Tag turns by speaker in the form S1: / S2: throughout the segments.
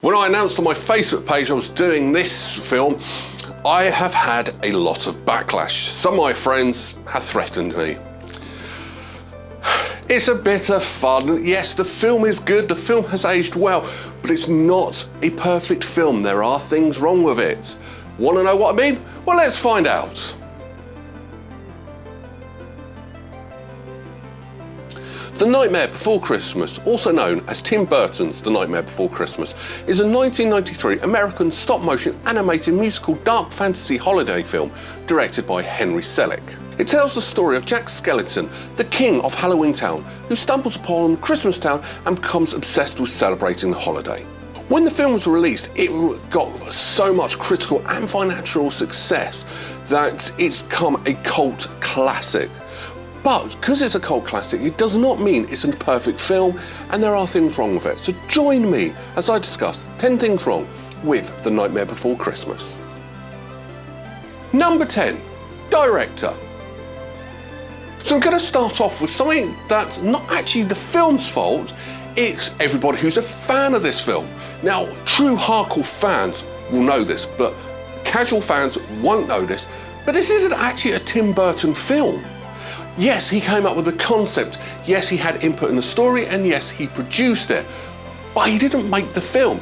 S1: When I announced on my Facebook page I was doing this film, I have had a lot of backlash. Some of my friends have threatened me. It's a bit of fun. Yes, the film is good, the film has aged well, but it's not a perfect film. There are things wrong with it. Want to know what I mean? Well, let's find out. The Nightmare Before Christmas, also known as Tim Burton's The Nightmare Before Christmas, is a 1993 American stop-motion animated musical dark fantasy holiday film directed by Henry Selick. It tells the story of Jack Skellington, the king of Halloween Town, who stumbles upon Christmas Town and becomes obsessed with celebrating the holiday. When the film was released, it got so much critical and financial success that it's become a cult classic. But because it's a cult classic, it does not mean it's a perfect film, and there are things wrong with it. So join me as I discuss 10 things wrong with The Nightmare Before Christmas. Number 10, director. So I'm going to start off with something that's not actually the film's fault, it's everybody who's a fan of this film. Now, true hardcore fans will know this, but casual fans won't know this, but this isn't actually a Tim Burton film. Yes, he came up with the concept, yes, he had input in the story, and yes, he produced it, but he didn't make the film.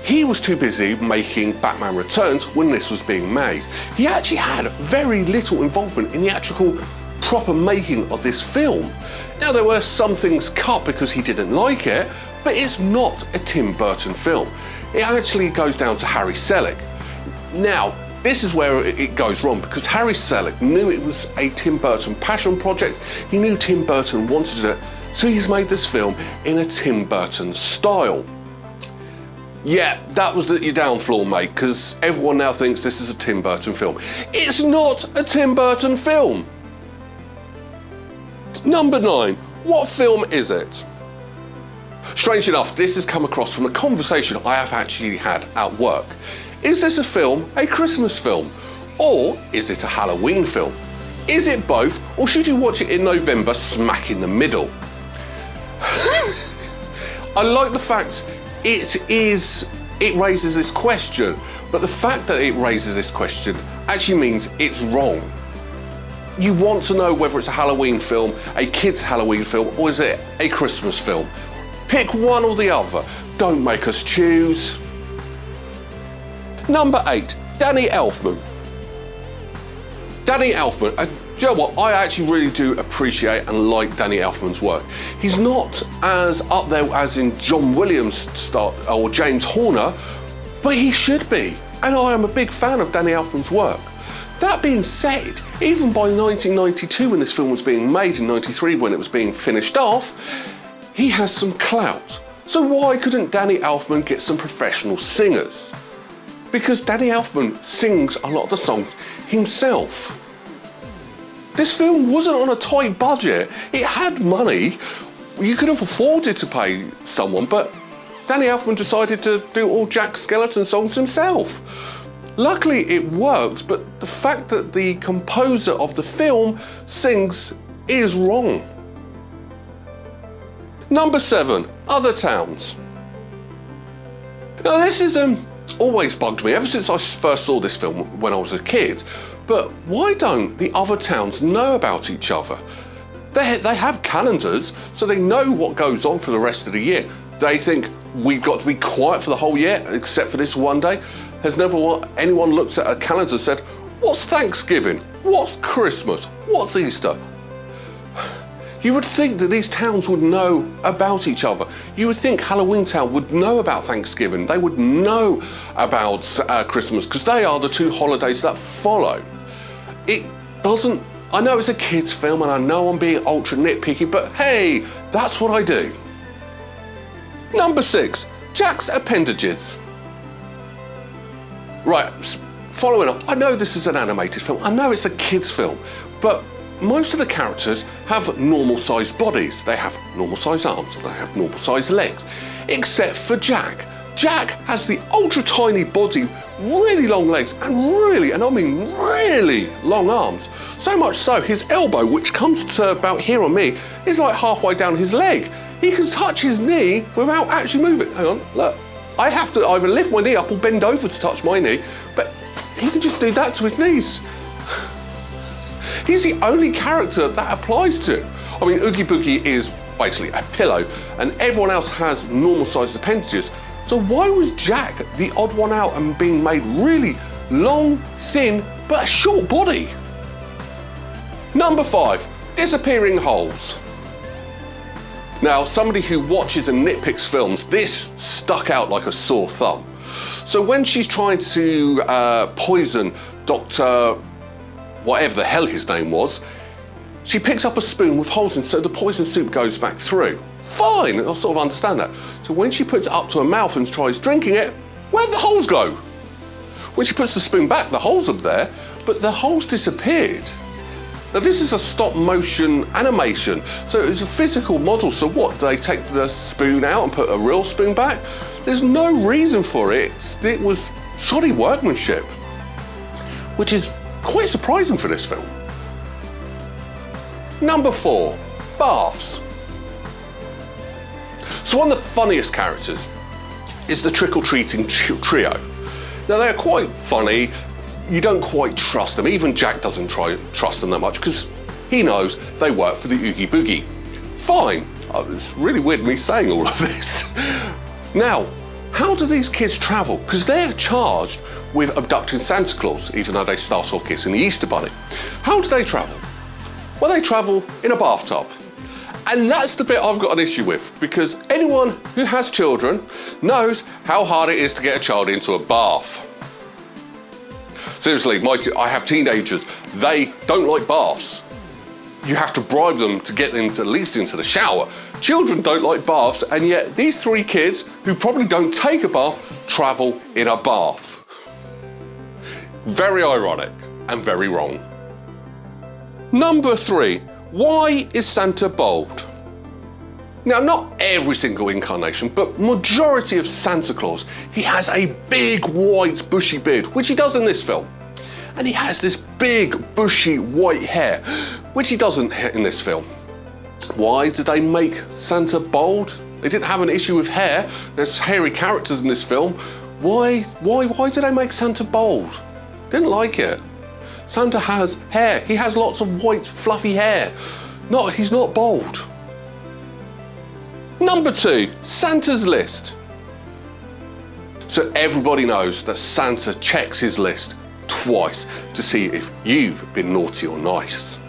S1: He was too busy making Batman Returns when this was being made. He actually had very little involvement in the actual proper making of this film. Now, there were some things cut because he didn't like it, but it's not a Tim Burton film. It actually goes down to Henry Selick. Now, this is where it goes wrong, because Henry Selick knew it was a Tim Burton passion project. He knew Tim Burton wanted it, so he's made this film in a Tim Burton style. Yeah, that was your downfall, mate, because everyone now thinks this is a Tim Burton film. It's not a Tim Burton film. Number 9, what film is it? Strange enough, this has come across from a conversation I have actually had at work. Is this a film, a Christmas film? Or is it a Halloween film? Is it both, or should you watch it in November smack in the middle? I like the fact it raises this question, but the fact that it raises this question actually means it's wrong. You want to know whether it's a Halloween film, a kid's Halloween film, or is it a Christmas film? Pick one or the other. Don't make us choose. Number 8, Danny Elfman. Danny Elfman, do you know what? I actually really do appreciate and like Danny Elfman's work. He's not as up there as in John Williams or James Horner, but he should be. And I am a big fan of Danny Elfman's work. That being said, even by 1992 when this film was being made, in 93 when it was being finished off, he has some clout. So why couldn't Danny Elfman get some professional singers? Because Danny Elfman sings a lot of the songs himself. This film wasn't on a tight budget. It had money. You could have afforded to pay someone, but Danny Elfman decided to do all Jack Skellington songs himself. Luckily it worked, but the fact that the composer of the film sings is wrong. Number 7, other towns. Now this is always bugged me ever since I first saw this film when I was a kid, but why don't the other towns know about each other? They have calendars, so they know what goes on for the rest of the year. They think we've got to be quiet for the whole year except for this one day. Has never anyone looked at a calendar and said, what's Thanksgiving? What's Christmas? What's Easter? You would think that these towns would know about each other. You would think Halloween Town would know about Thanksgiving. They would know about Christmas, because they are the two holidays that follow. It doesn't, I know it's a kid's film and I know I'm being ultra nitpicky, but hey, that's what I do. Number 6, Jack's Appendages. Right, following up, I know this is an animated film, I know it's a kid's film, but most of the characters have normal sized bodies. They have normal sized arms, they have normal sized legs, except for Jack. Jack has the ultra tiny body, really long legs, and I mean really long arms. So much so, his elbow, which comes to about here on me, is like halfway down his leg. He can touch his knee without actually moving. Hang on, look. I have to either lift my knee up or bend over to touch my knee, but he can just do that to his knees. He's the only character that applies to. I mean, Oogie Boogie is basically a pillow, and everyone else has normal-sized appendages. So why was Jack the odd one out and being made really long, thin, but a short body? Number 5, disappearing holes. Now, somebody who watches and nitpicks films, this stuck out like a sore thumb. So when she's trying to poison Dr. whatever the hell his name was, she picks up a spoon with holes in so the poison soup goes back through. Fine, I sort of understand that. So when she puts it up to her mouth and tries drinking it, where'd the holes go? When she puts the spoon back, the holes are there, but the holes disappeared. Now this is a stop motion animation, so it's a physical model, so what, do they take the spoon out and put a real spoon back? There's no reason for it. It was shoddy workmanship, which is quite surprising for this film. Number 4, baths. So one of the funniest characters is the trick-or-treating trio. Now they're quite funny, you don't quite trust them, even Jack doesn't trust them that much because he knows they work for the Oogie Boogie. Fine, it's really weird me saying all of this. Now, how do these kids travel? Because they're charged with abducting Santa Claus, even though they start off kissing the Easter Bunny. How do they travel? Well, they travel in a bathtub. And that's the bit I've got an issue with, because anyone who has children knows how hard it is to get a child into a bath. Seriously, I have teenagers, they don't like baths. You have to bribe them to get them at least into the shower. Children don't like baths, and yet these 3 kids, who probably don't take a bath, travel in a bath. Very ironic and very wrong. Number 3, why is Santa bald? Now, not every single incarnation, but majority of Santa Claus, he has a big white bushy beard, which he does in this film. And he has this big bushy white hair, which he doesn't in this film. Why did they make Santa bald? They didn't have an issue with hair. There's hairy characters in this film. Why did they make Santa bald? Didn't like it. Santa has hair. He has lots of white, fluffy hair. He's not bald. Number 2, Santa's list. So everybody knows that Santa checks his list twice to see if you've been naughty or nice.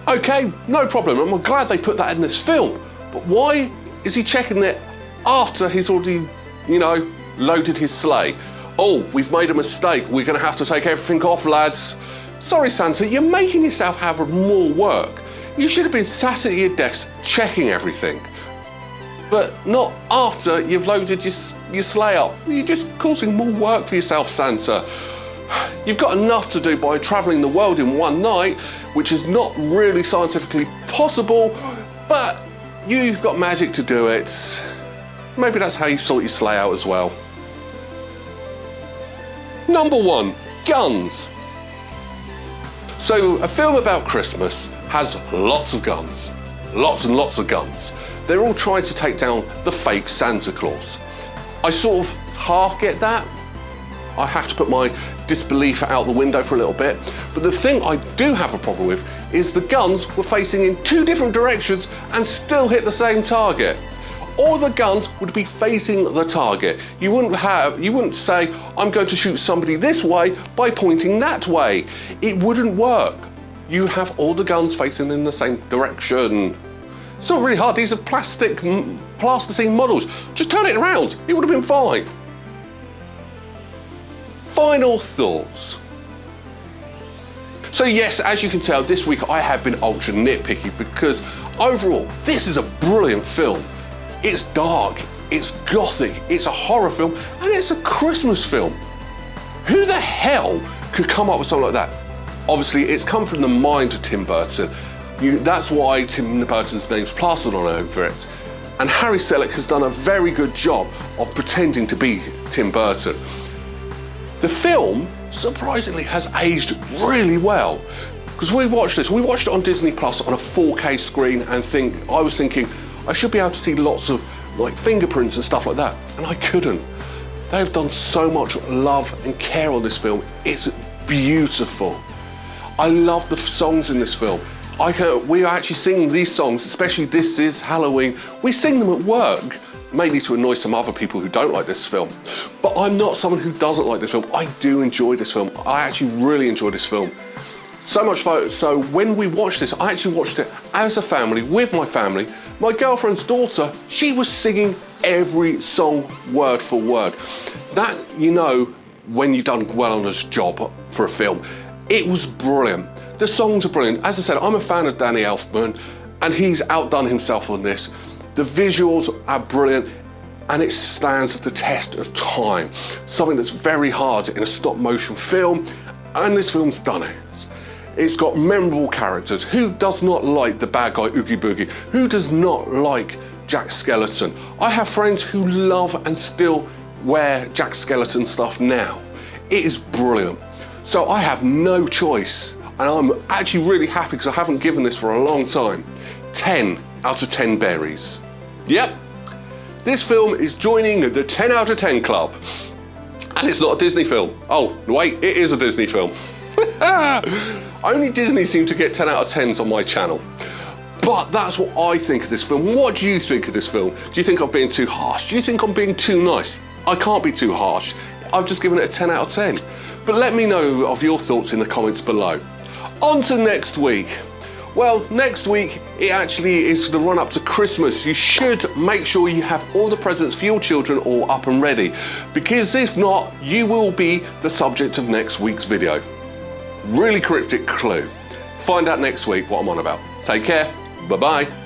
S1: Okay, no problem. I'm glad they put that in this film. But why is he checking it after he's already, loaded his sleigh? Oh, we've made a mistake. We're going to have to take everything off, lads. Sorry, Santa, you're making yourself have more work. You should have been sat at your desk checking everything. But not after you've loaded your sleigh up. You're just causing more work for yourself, Santa. You've got enough to do by travelling the world in one night, which is not really scientifically possible, but you've got magic to do it. Maybe that's how you sort your sleigh out as well. Number 1, guns. So a film about Christmas has lots of guns, lots and lots of guns. They're all trying to take down the fake Santa Claus. I sort of half get that. I have to put my disbelief out the window for a little bit. But the thing I do have a problem with is the guns were facing in 2 different directions and still hit the same target. All the guns would be facing the target. You wouldn't say, I'm going to shoot somebody this way by pointing that way. It wouldn't work. You'd have all the guns facing in the same direction. It's not really hard. These are plasticine models. Just turn it around. It would have been fine. Final thoughts. So yes, as you can tell, this week I have been ultra nitpicky because overall, this is a brilliant film. It's dark, it's gothic, it's a horror film, and it's a Christmas film. Who the hell could come up with something like that? Obviously, it's come from the mind of Tim Burton. That's why Tim Burton's name's plastered on over it. And Henry Selick has done a very good job of pretending to be Tim Burton. The film, surprisingly, has aged really well. Because we watched it on Disney Plus on a 4K screen and I was thinking, I should be able to see lots of like fingerprints and stuff like that, and I couldn't. They've done so much love and care on this film. It's beautiful. I love the songs in this film. We are actually singing these songs, especially This Is Halloween. We sing them at work, mainly to annoy some other people who don't like this film. But I'm not someone who doesn't like this film. I do enjoy this film. I actually really enjoy this film. So much so when we watched this, I actually watched it as a family, with my family. My girlfriend's daughter, she was singing every song word for word. That, you know, when you've done well on this job for a film. It was brilliant. The songs are brilliant. As I said, I'm a fan of Danny Elfman, and he's outdone himself on this. The visuals are brilliant, and it stands the test of time. Something that's very hard in a stop motion film, and this film's done it. It's got memorable characters. Who does not like the bad guy Oogie Boogie? Who does not like Jack Skellington? I have friends who love and still wear Jack Skellington stuff now. It is brilliant. So I have no choice, and I'm actually really happy because I haven't given this for a long time. 10 out of 10 berries. Yep, this film is joining the 10 out of 10 club. And it's not a Disney film. Oh, wait, it is a Disney film. Only Disney seem to get 10 out of 10s on my channel. But that's what I think of this film. What do you think of this film? Do you think I'm being too harsh? Do you think I'm being too nice? I can't be too harsh. I've just given it a 10 out of 10. But let me know of your thoughts in the comments below. On to next week. Well, next week, it actually is the run up to Christmas. You should make sure you have all the presents for your children all up and ready, because if not, you will be the subject of next week's video. Really cryptic clue. Find out next week what I'm on about. Take care. Bye-bye.